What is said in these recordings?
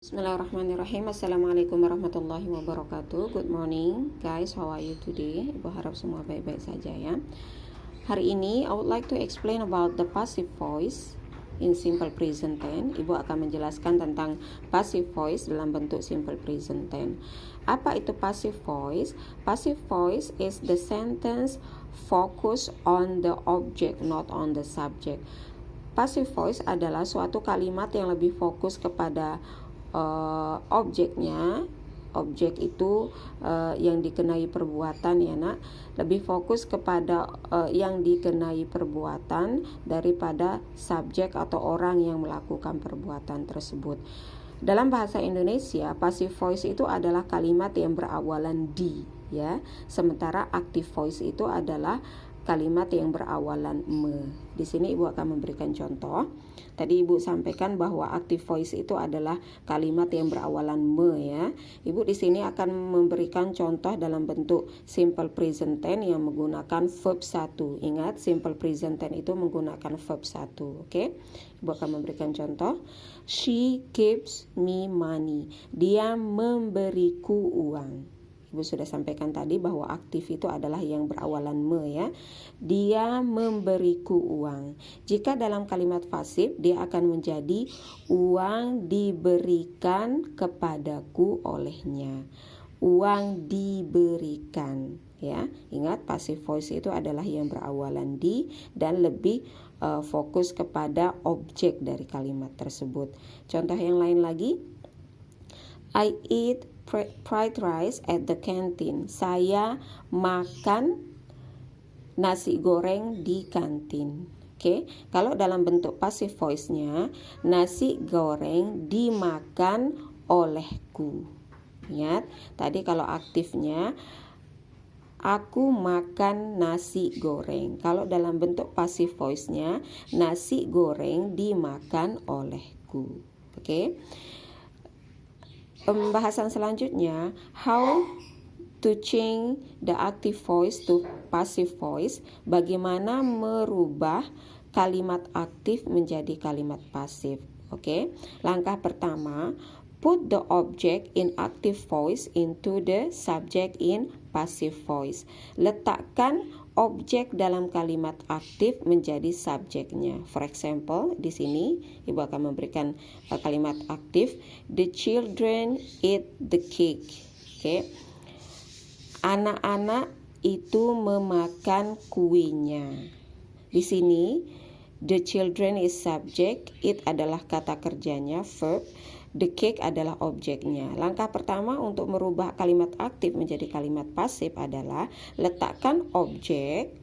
Bismillahirrahmanirrahim. Assalamualaikum warahmatullahi wabarakatuh. Good morning guys, how are you today? Ibu harap semua baik-baik saja ya. Hari ini I would like to explain about the passive voice in simple present tense. Ibu akan menjelaskan tentang passive voice dalam bentuk simple present tense. Apa itu passive voice? Passive voice is the sentence focus on the object, not on the subject. Passive voice adalah suatu kalimat yang lebih fokus kepada objeknya. Objek itu yang dikenai perbuatan ya nak, lebih fokus kepada yang dikenai perbuatan daripada subjek atau orang yang melakukan perbuatan tersebut. Dalam bahasa Indonesia, passive voice itu adalah kalimat yang berawalan di ya, sementara active voice itu adalah kalimat yang berawalan me. Di sini ibu akan memberikan contoh. Tadi ibu sampaikan bahwa active voice itu adalah kalimat yang berawalan me ya. Ibu di sini akan memberikan contoh dalam bentuk simple present tense yang menggunakan verb 1. Ingat, simple present tense itu menggunakan verb 1, oke? Ibu akan memberikan contoh. She gives me money. Dia memberiku uang. Ibu sudah sampaikan tadi bahwa aktif itu adalah yang berawalan me ya. Dia memberiku uang. Jika dalam kalimat pasif, dia akan menjadi uang diberikan kepadaku olehnya. Uang diberikan ya. Ingat, passive voice itu adalah yang berawalan di dan lebih fokus kepada objek dari kalimat tersebut. Contoh yang lain lagi. I eat fried rice at the canteen. Saya makan nasi goreng di kantin. Oke, kalau dalam bentuk passive voice-nya, nasi goreng dimakan olehku. Ingat, tadi kalau aktifnya aku makan nasi goreng. Kalau dalam bentuk passive voice-nya, nasi goreng dimakan olehku. Oke. Pembahasan selanjutnya, how to change the active voice to passive voice. Bagaimana merubah kalimat aktif menjadi kalimat pasif. Oke. Langkah pertama, put the object in active voice into the subject in passive voice. Letakkan objek dalam kalimat aktif menjadi subjeknya. For example, di sini ibu akan memberikan kalimat aktif. The children eat the cake. Oke. Anak-anak itu memakan kuenya. Di sini the children is subject, it adalah kata kerjanya, verb. The cake adalah objeknya. Langkah pertama untuk merubah kalimat aktif menjadi kalimat pasif adalah letakkan objek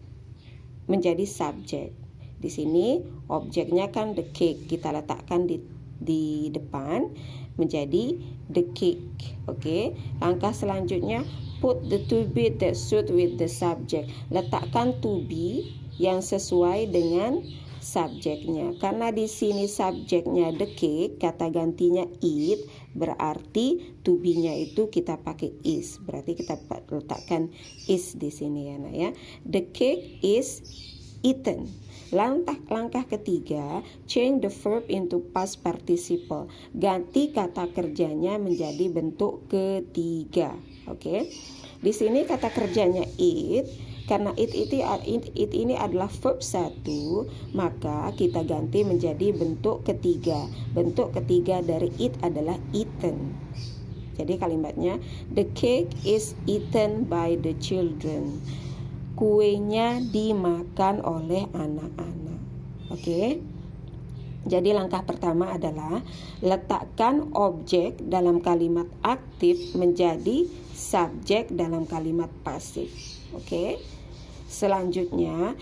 menjadi subjek. Di sini objeknya kan the cake, kita letakkan di depan menjadi the cake. Oke. Langkah selanjutnya, put the to be that suit with the subject. Letakkan to be yang sesuai dengan subjeknya. Karena di sini subjeknya the cake, kata gantinya eat, berarti to be-nya itu kita pakai is. Berarti kita letakkan is di sini ya nak ya. The cake is eaten. Langkah ketiga, change the verb into past participle. Ganti kata kerjanya menjadi bentuk ketiga. Oke. Di sini kata kerjanya eat. Karena it ini adalah verb 1, maka kita ganti menjadi bentuk ketiga. Bentuk ketiga dari it adalah eaten. Jadi kalimatnya, the cake is eaten by the children. Kuenya dimakan oleh anak-anak. Oke. Jadi langkah pertama adalah letakkan objek dalam kalimat aktif menjadi subjek dalam kalimat pasif. Oke. Selanjutnya,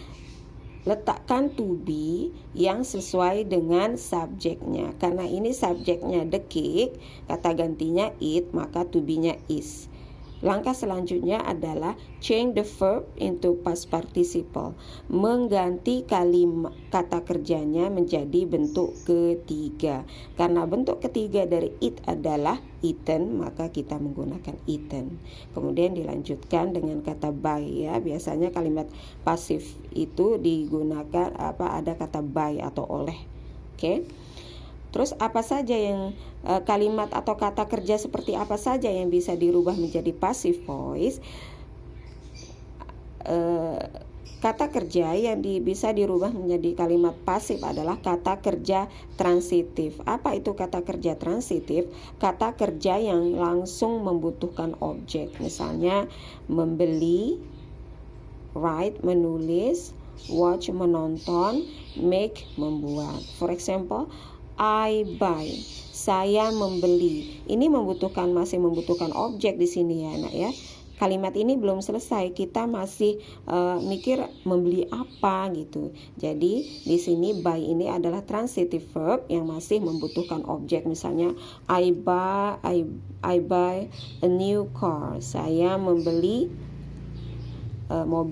letakkan to be yang sesuai dengan subjeknya. Karena ini subjeknya the cake, kata gantinya it, maka to be-nya is. Langkah selanjutnya adalah change the verb into past participle. Mengganti kata kerjanya menjadi bentuk ketiga. Karena bentuk ketiga dari it adalah eaten, maka kita menggunakan eaten. Kemudian dilanjutkan dengan kata by ya. Biasanya kalimat pasif itu digunakan ada kata by atau oleh. Oke. Terus apa saja yang kalimat atau kata kerja seperti apa saja yang bisa dirubah menjadi passive voice? Kata kerja yang bisa dirubah menjadi kalimat pasif adalah kata kerja transitif. Apa itu kata kerja transitif? Kata kerja yang langsung membutuhkan objek. Misalnya membeli, write menulis, watch menonton, make membuat. For example, I buy. Saya membeli. Ini masih membutuhkan objek di sini ya, Anak ya. Kalimat ini belum selesai, kita masih mikir membeli apa gitu. Jadi di sini buy ini adalah transitive verb yang masih membutuhkan objek. Misalnya I buy a new car. Saya membeli mobil